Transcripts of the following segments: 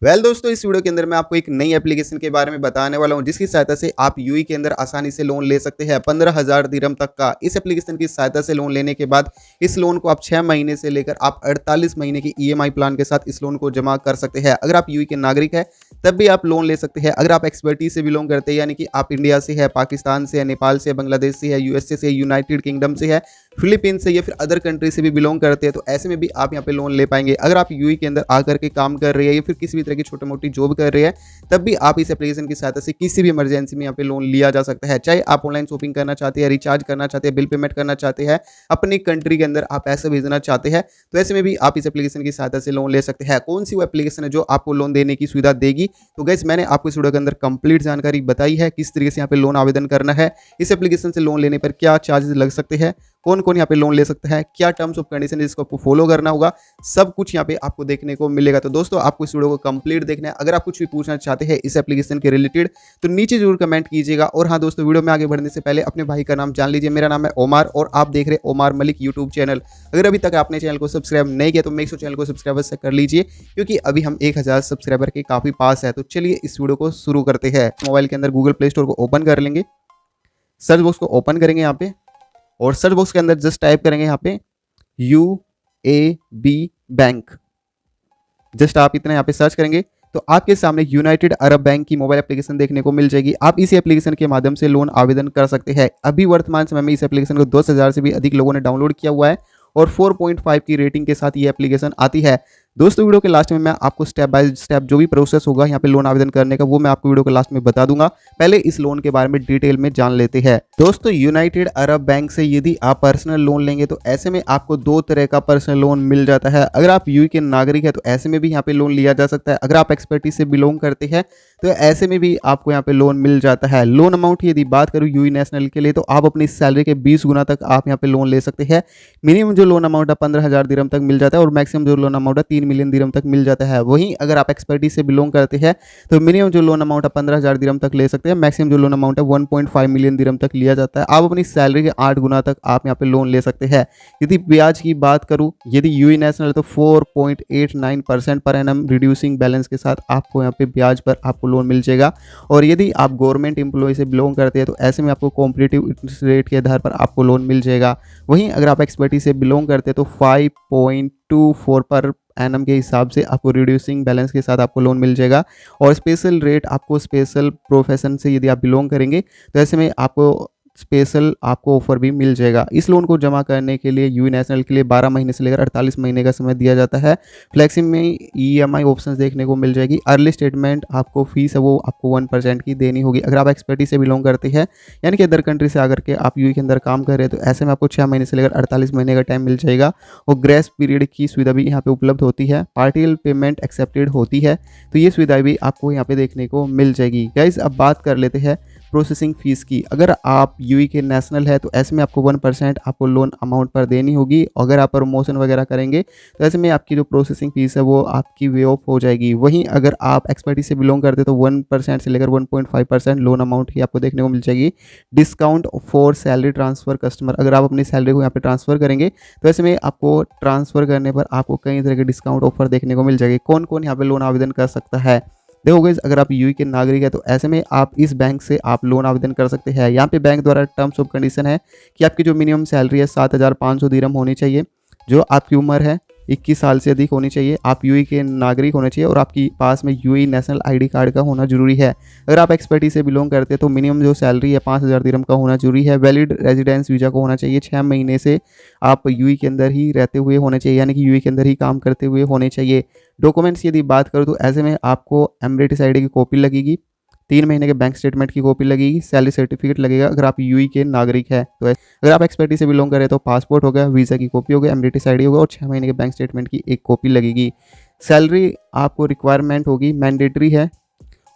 दोस्तों, इस वीडियो के अंदर मैं आपको एक नई एप्लीकेशन के बारे में बताने वाला हूं, जिसकी सहायता से आप यूएई के अंदर आसानी से लोन ले सकते हैं 15,000 दिरहम तक का। इस एप्लीकेशन की सहायता से लोन लेने के बाद इस लोन को आप 6 महीने से लेकर आप 48 महीने की ईएमआई प्लान के साथ इस लोन को जमा कर सकते हैं। अगर आप यूएई के नागरिक हैं तब भी आप लोन ले सकते हैं। अगर आप एक्सपर्टीज से बिलोंग करते हैं, यानी कि आप इंडिया से है, पाकिस्तान से है, नेपाल से है, बांग्लादेश से है, यूएसए से, यूनाइटेड किंगडम से है, फिलीपींस से या फिर अदर कंट्री से भी बिलोंग करते हैं, तो ऐसे में भी आप यहाँ पे लोन ले पाएंगे। अगर आप यूएई के अंदर आकर के काम कर रहे हैं या फिर किसी भी तरह की छोटी मोटी जॉब कर रहे हैं, तब भी आप इस एप्लीकेशन की सहायता से किसी भी इमरजेंसी में यहाँ पे लोन लिया जा सकता है। चाहे आप ऑनलाइन शॉपिंग करना चाहते हैं, रिचार्ज करना चाहते हैं, बिल पेमेंट करना चाहते हैं, अपनी कंट्री के अंदर आप पैसे भेजना चाहते हैं, तो ऐसे में भी आप इस एप्लीकेशन की सहायता से लोन ले सकते हैं। कौन सी वो एप्लीकेशन है जो आपको लोन देने की सुविधा देगी? तो गाइस, मैंने आपको इस वीडियो के अंदर कंप्लीट जानकारी बताई है, किस तरीके से यहाँ पे लोन आवेदन करना है, इस एप्लीकेशन से लोन लेने पर क्या चार्जेस लग सकते हैं, कौन कौन यहाँ पे लोन ले सकता है, क्या टर्म्स ऑफ कंडीशन है जिसको आपको फॉलो करना होगा, सब कुछ यहाँ पे आपको देखने को मिलेगा। तो दोस्तों, आपको इस वीडियो को कंप्लीट देखना है। अगर आप कुछ भी पूछना चाहते हैं इस एप्लीकेशन के रिलेटेड तो नीचे जरूर कमेंट कीजिएगा। और हाँ दोस्तों, वीडियो में आगे बढ़ने से पहले अपने भाई का नाम जान लीजिए। मेरा नाम है ओमार और आप देख रहे हैं ओमार मलिक यूट्यूब चैनल। अगर अभी तक आपने चैनल को सब्सक्राइब नहीं किया तो मेक श्योर चैनल को सब्सक्राइब से कर लीजिए, क्योंकि अभी हम 1000 सब्सक्राइबर के काफी पास है। तो चलिए इस वीडियो को शुरू करते हैं। मोबाइल के अंदर गूगल प्ले स्टोर को ओपन कर लेंगे, सर्च बॉक्स को ओपन करेंगे यहाँ पे, और सर्च बॉक्स के अंदर जस्ट टाइप करेंगे यहाँ पे यूएबी बैंक। जस्ट आप इतना यहाँ पे सर्च करेंगे तो आपके सामने यूनाइटेड अरब बैंक की मोबाइल एप्लीकेशन देखने को मिल जाएगी। आप इसी एप्लीकेशन के माध्यम से लोन आवेदन कर सकते हैं। अभी वर्तमान समय में इस एप्लीकेशन को 10,000 से भी अधिक लोगों ने डाउनलोड किया हुआ है और 4.5 की रेटिंग के साथ ये एप्लीकेशन आती है। दोस्तों, वीडियो के लास्ट में मैं आपको स्टेप बाय स्टेप जो भी प्रोसेस होगा यहाँ पे लोन आवेदन करने का, वो मैं आपको वीडियो के लास्ट में बता दूंगा। पहले इस लोन के बारे में डिटेल में जान लेते हैं। दोस्तों, यूनाइटेड अरब बैंक से यदि आप पर्सनल लोन लेंगे तो ऐसे में आपको 2 तरह का पर्सनल लोन मिल जाता है। अगर आप यूएई के नागरिक है तो ऐसे में भी यहाँ पे लोन लिया जा सकता है। अगर आप एक्सपर्टीज से बिलोंग करते हैं तो ऐसे में भी आपको यहाँ पे लोन मिल जाता है। लोन अमाउंट की यदि बात करूँ यूएई नेशनल के लिए, तो आप अपनी सैलरी के 20 गुना तक आप यहाँ पे लोन ले सकते हैं। मिनिमम जो लोन अमाउंट है 15,000 दिरहम तक मिल जाता है और मैक्सिमम जो लोन अमाउंट है 3 मिलियन दिरहम तक मिल जाता है। वहीं अगर आप एक्सपर्टीज से बिलोंग करते हैं तो मिनिमम जो लोन अमाउंट है 15,000 दिरहम तक ले सकते हैं, मैक्सिमम जो लोन अमाउंट है 1.5 मिलियन दिरहम तक लिया जाता है। आप अपनी सैलरी के 8 गुना तक आप यहाँ पे लोन ले सकते हैं। यदि ब्याज की बात करूँ, यदि यूएई नेशनल तो 4.89% पर एनम रिड्यूसिंग बैलेंस के साथ आपको यहाँ पे ब्याज पर आपको लोन मिल जाएगा। और यदि आप गवर्नमेंट एम्प्लॉय से बिलोंग करते हैं तो ऐसे में आपको कॉम्पिटिटिव इंटरेस्ट रेट के आधार पर आपको लोन मिल जाएगा। वहीं अगर आप एक्सपर्टीज से बिलोंग करते हैं तो 5.24 पर एनम के हिसाब से आपको रिड्यूसिंग बैलेंस के साथ आपको लोन मिल जाएगा। और स्पेशल रेट आपको स्पेशल प्रोफेशन से यदि आप बिलोंग करेंगे तो ऐसे में आपको स्पेशल आपको ऑफर भी मिल जाएगा। इस लोन को जमा करने के लिए यूएई नेशनल के लिए 12 महीने से लेकर 48 महीने का समय दिया जाता है। फ्लेक्सिंग में ईएमआई ऑप्शंस देखने को मिल जाएगी। अर्ली स्टेटमेंट आपको फीस है वो आपको 1% की देनी होगी। अगर आप एक्सपर्टीज से बिलोंग करते हैं, यानी कि अदर कंट्री से आकर के आप यूएई के अंदर काम कर रहे हैं, तो ऐसे में आपको 6 महीने से लेकर 48 महीने का टाइम मिल जाएगा। और ग्रेस पीरियड की सुविधा भी यहाँ पे उपलब्ध होती है। पार्टियल पेमेंट एक्सेप्टेड होती है, तो ये सुविधा भी आपको यहाँ पे देखने को मिल जाएगी। गाइस, अब बात कर लेते हैं प्रोसेसिंग फीस की। अगर आप यूएई के नेशनल है तो ऐसे में आपको 1% आपको लोन अमाउंट पर देनी होगी। अगर आप प्रमोशन वगैरह करेंगे तो ऐसे में आपकी जो प्रोसेसिंग फीस है वो आपकी वे ऑफ हो जाएगी। वहीं अगर आप एक्सपर्टीज से बिलोंग करते तो 1% से लेकर 1.5% लोन अमाउंट ही आपको देखने को मिल जाएगी। Discount for salary transfer customer, अगर आप अपनी सैलरी को यहाँ पे ट्रांसफ़र करेंगे तो ऐसे में आपको ट्रांसफ़र करने पर आपको कई तरह के डिस्काउंट ऑफर देखने को मिल जाएगी। कौन कौन यहाँ पे लोन आवेदन कर सकता है? देखो गाइस, अगर आप यूएई के नागरिक है तो ऐसे में आप इस बैंक से आप लोन आवेदन कर सकते हैं। यहाँ पे बैंक द्वारा टर्म्स ऑफ कंडीशन है कि आपकी जो मिनिमम सैलरी है 7,500 दिरहम होनी चाहिए, जो आपकी उम्र है 21 साल से अधिक होनी चाहिए, आप यूएई के नागरिक होने चाहिए और आपकी पास में यूएई नेशनल आईडी कार्ड का होना जरूरी है। अगर आप एक्सपर्टीज से बिलोंग करते हैं तो मिनिमम जो सैलरी है 5,000 दिरहम का होना जरूरी है। वैलिड रेजिडेंस वीज़ा को होना चाहिए। 6 महीने से आप यूएई के अंदर ही रहते हुए होने चाहिए, यानी कि यूएई के अंदर ही काम करते हुए होने चाहिए। डॉक्यूमेंट्स यदि बात करूँ तो ऐसे में आपको एमरेटिस आईडी की कॉपी लगेगी, 3 महीने के बैंक स्टेटमेंट की कॉपी लगेगी, सैलरी सर्टिफिकेट लगेगा अगर आप यूएई के नागरिक है तो। अगर आप एक्सपर्टीज से बिलोंग करें तो पासपोर्ट हो गया, वीज़ा की कॉपी हो गया, एमरेटिस आईडी होगा और 6 महीने के बैंक स्टेटमेंट की एक कॉपी लगेगी। सैलरी आपको रिक्वायरमेंट होगी, मैंडेटरी है,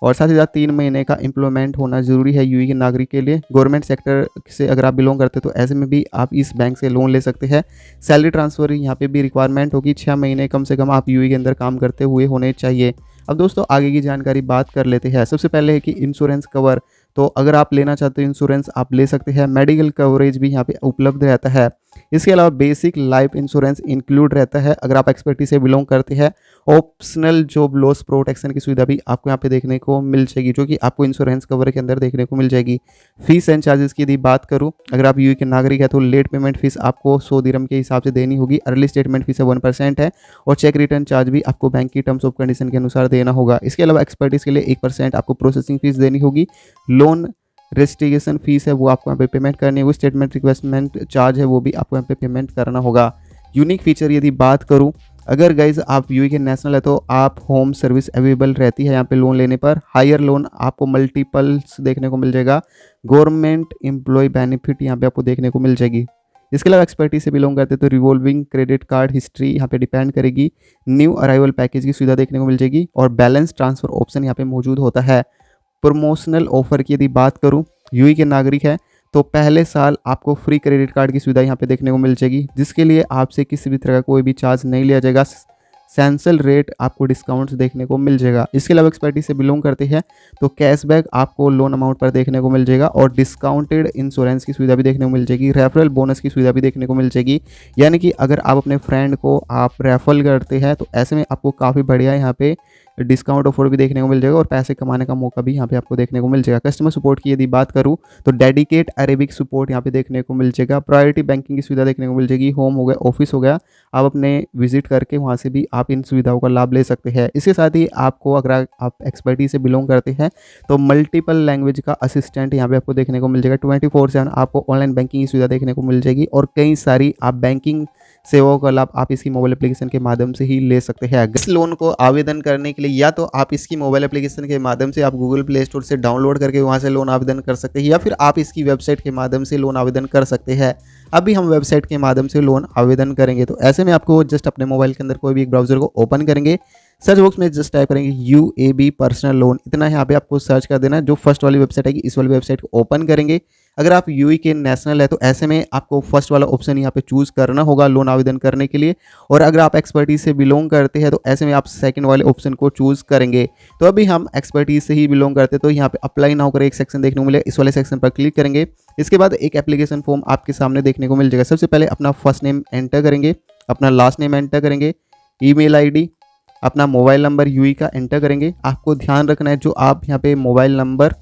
और साथ ही साथ 3 महीने का एम्प्लॉयमेंट होना जरूरी है यूएई के नागरिक के लिए। गवर्नमेंट सेक्टर से अगर आप बिलोंग करते हैं तो ऐसे में भी आप इस बैंक से लोन ले सकते हैं। सैलरी ट्रांसफ़र यहाँ पे भी रिक्वायरमेंट होगी, 6 महीने कम से कम आप यूएई के अंदर काम करते हुए होने चाहिए। अब दोस्तों, आगे की जानकारी बात कर लेते हैं। सबसे पहले है कि इंश्योरेंस कवर, तो अगर आप लेना चाहते हो इंश्योरेंस आप ले सकते हैं। मेडिकल कवरेज भी यहाँ पे उपलब्ध रहता है। इसके अलावा बेसिक लाइफ इंश्योरेंस इंक्लूड रहता है अगर आप एक्सपर्टी से बिलोंग करते हैं। ऑप्शनल जॉब लॉस प्रोटेक्शन की सुविधा भी आपको यहाँ पे देखने को मिल जाएगी, जो कि आपको इंश्योरेंस कवर के अंदर देखने को मिल जाएगी। फीस एंड चार्जेस की यदि बात करूँ, अगर आप यूएई के नागरिक है तो लेट पेमेंट फीस आपको 100 दिरहम के हिसाब से देनी होगी। अर्ली स्टेटमेंट फीस 1% है और चेक रिटर्न चार्ज भी आपको बैंक की टर्म्स ऑफ कंडीशन के अनुसार देना होगा। इसके अलावा एक्सपर्टीज के लिए 1% आपको प्रोसेसिंग फीस देनी होगी। लोन रजिस्ट्रेशन फीस है वो आपको यहाँ पे पेमेंट करनी होगी। स्टेटमेंट रिक्वेस्टमेंट चार्ज है वो भी आपको यहाँ पे पेमेंट करना होगा। यूनिक फीचर यदि बात करूँ, अगर गाइज आप यूएई के नेशनल है तो आप होम सर्विस अवेलेबल रहती है यहाँ पे लोन लेने पर। हायर लोन आपको मल्टीपल्स देखने को मिल जाएगा। गवर्नमेंट एम्प्लॉय बेनिफिट यहाँ पे आपको देखने को मिल जाएगी। इसके अलावा एक्सपर्टी से बिलोंग करते तो रिवॉल्विंग क्रेडिट कार्ड हिस्ट्री यहाँ पे डिपेंड करेगी। न्यू अराइवल पैकेज की सुविधा देखने को मिल जाएगी और बैलेंस ट्रांसफर ऑप्शन यहाँ पे मौजूद होता है। प्रमोशनल ऑफर की यदि बात करूँ, यूएई के नागरिक है तो पहले साल आपको फ्री क्रेडिट कार्ड की सुविधा यहाँ पे देखने को मिल जाएगी, जिसके लिए आपसे किसी भी तरह का कोई भी चार्ज नहीं लिया जाएगा। सैंसल रेट आपको डिस्काउंट्स देखने को मिल जाएगा। इसके अलावा एक्सपर्टी से बिलोंग करते हैं तो कैशबैक आपको लोन अमाउंट पर देखने को मिल जाएगा और डिस्काउंटेड इंश्योरेंस की सुविधा भी देखने को मिल जाएगी। रेफरल बोनस की सुविधा भी देखने को मिल जाएगी, यानी कि अगर आप अपने फ्रेंड को आप रेफर करते हैं तो ऐसे में आपको काफ़ी बढ़िया यहाँ पे डिस्काउंट ऑफर भी देखने को मिल जाएगा और पैसे कमाने का मौका भी यहाँ पे आपको देखने को मिल जाएगा। कस्टमर सपोर्ट की यदि बात करूँ तो डेडिकेट अरेबिक सपोर्ट यहाँ पे देखने को मिल जाएगा। प्रायोरिटी बैंकिंग की सुविधा देखने को मिल जाएगी। होम हो गया, ऑफिस हो गया, आप अपने विजिट करके वहाँ से भी आप इन सुविधाओं का लाभ ले सकते हैं। इसके साथ ही आपको अगर आप एक्सपर्टी से बिलोंग करते हैं तो मल्टीपल लैंग्वेज का असिस्टेंट यहाँ पे आपको देखने को मिल जाएगा। 24/7 आपको ऑनलाइन बैंकिंग की सुविधा देखने को मिल जाएगी और कई सारी आप बैंकिंग सेवाओं का लाभ आप इसकी मोबाइल एप्लीकेशन के माध्यम से ही ले सकते हैं। इस लोन को आवेदन करने के लिए या तो आप इसकी मोबाइल एप्लीकेशन के माध्यम से आप गूगल प्ले स्टोर से डाउनलोड करके वहां से लोन आवेदन कर सकते हैं या फिर आप इसकी वेबसाइट के माध्यम से लोन आवेदन कर सकते हैं। अभी हम वेबसाइट के माध्यम से लोन आवेदन करेंगे तो ऐसे में आपको जस्ट अपने मोबाइल के अंदर कोई भी एक ब्राउजर को ओपन करेंगे, सर्च बॉक्स में जस्ट टाइप करेंगे यूएबी पर्सनल लोन, इतना यहाँ पे आपको सर्च कर देना है। जो फर्स्ट वाली वेबसाइट आएगी इस वाली वेबसाइट को ओपन करेंगे। अगर आप यूएई के नेशनल है तो ऐसे में आपको फर्स्ट वाला ऑप्शन यहाँ पे चूज करना होगा लोन आवेदन करने के लिए, और अगर आप एक्सपर्टीज से बिलोंग करते हैं तो ऐसे में आप सेकंड वाले ऑप्शन को चूज करेंगे। तो अभी हम एक्सपर्टीज से ही बिलोंग करते हैं तो यहाँ पे अप्लाई नाउ करें एक सेक्शन देखने को मिलेगा, इस वाले सेक्शन पर क्लिक करेंगे। इसके बाद एक एप्लीकेशन फॉर्म आपके सामने देखने को मिल जाएगा। सबसे पहले अपना फर्स्ट नेम एंटर करेंगे, अपना लास्ट नेम एंटर करेंगे, ईमेल आईडी, अपना मोबाइल नंबर यूएई का एंटर करेंगे। आपको ध्यान रखना है जो आप यहाँ पे मोबाइल नंबर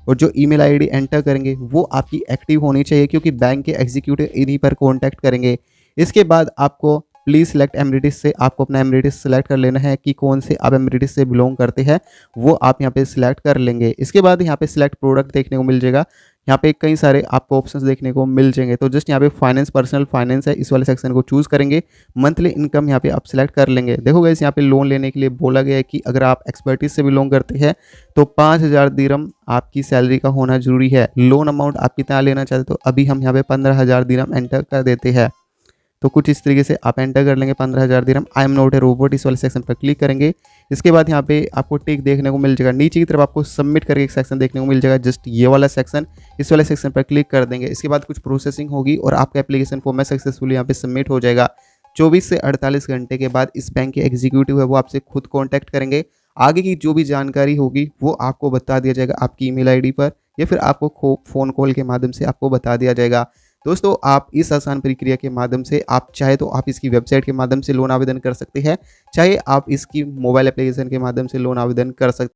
और जो ईमेल आईडी एंटर करेंगे वो आपकी एक्टिव होनी चाहिए, क्योंकि बैंक के एग्जीक्यूटिव इन्हीं पर कॉन्टैक्ट करेंगे। इसके बाद आपको प्लीज़ सेलेक्ट एमिरेटिस से आपको अपना एमिरेटिस सेलेक्ट कर लेना है कि कौन से आप एमिरेटिस से बिलोंग करते हैं, वो आप यहाँ पे सिलेक्ट कर लेंगे। इसके बाद यहाँ पे सिलेक्ट प्रोडक्ट देखने को मिल जाएगा। यहाँ पे कई सारे आपको ऑप्शंस देखने को मिल जाएंगे। तो जस्ट यहाँ पे फाइनेंस, पर्सनल फाइनेंस है, इस वाले सेक्शन को चूज़ करेंगे। मंथली इनकम यहाँ पे आप सिलेक्ट कर लेंगे। देखो गाइस यहाँ पे लोन लेने के लिए बोला गया है कि अगर आप एक्सपर्टीज से बिलोंग करते हैं तो 5000 दिरहम आपकी सैलरी का होना जरूरी है। लोन अमाउंट आप कितना लेना चाहते तो अभी हम यहाँ पे 15,000 दिरहम एंटर कर देते हैं। तो कुछ इस तरीके से आप एंटर कर लेंगे 15,000 दिरहम। I am not a robot, इस वाले सेक्शन पर क्लिक करेंगे। इसके बाद यहाँ पे आपको टिक देखने को मिल जाएगा। नीचे की तरफ आपको सबमिट करके एक सेक्शन देखने को मिल जाएगा, जस्ट ये वाला सेक्शन, इस वाले सेक्शन पर क्लिक कर देंगे। इसके बाद कुछ प्रोसेसिंग होगी और आपका एप्लीकेशन फॉर्म में सक्सेसफुली यहाँ पे सबमिट हो जाएगा। 24 से 48 घंटे के बाद इस बैंक के एग्जीक्यूटिव है वो आपसे खुद कॉन्टैक्ट करेंगे। आगे की जो भी जानकारी होगी वो आपको बता दिया जाएगा आपकी ईमेल आईडी पर, या फिर आपको फ़ोन कॉल के माध्यम से आपको बता दिया जाएगा। दोस्तों आप इस आसान प्रक्रिया के माध्यम से आप चाहे तो आप इसकी वेबसाइट के माध्यम से लोन आवेदन कर सकते हैं, चाहे आप इसकी मोबाइल एप्लीकेशन के माध्यम से लोन आवेदन कर सकते हैं।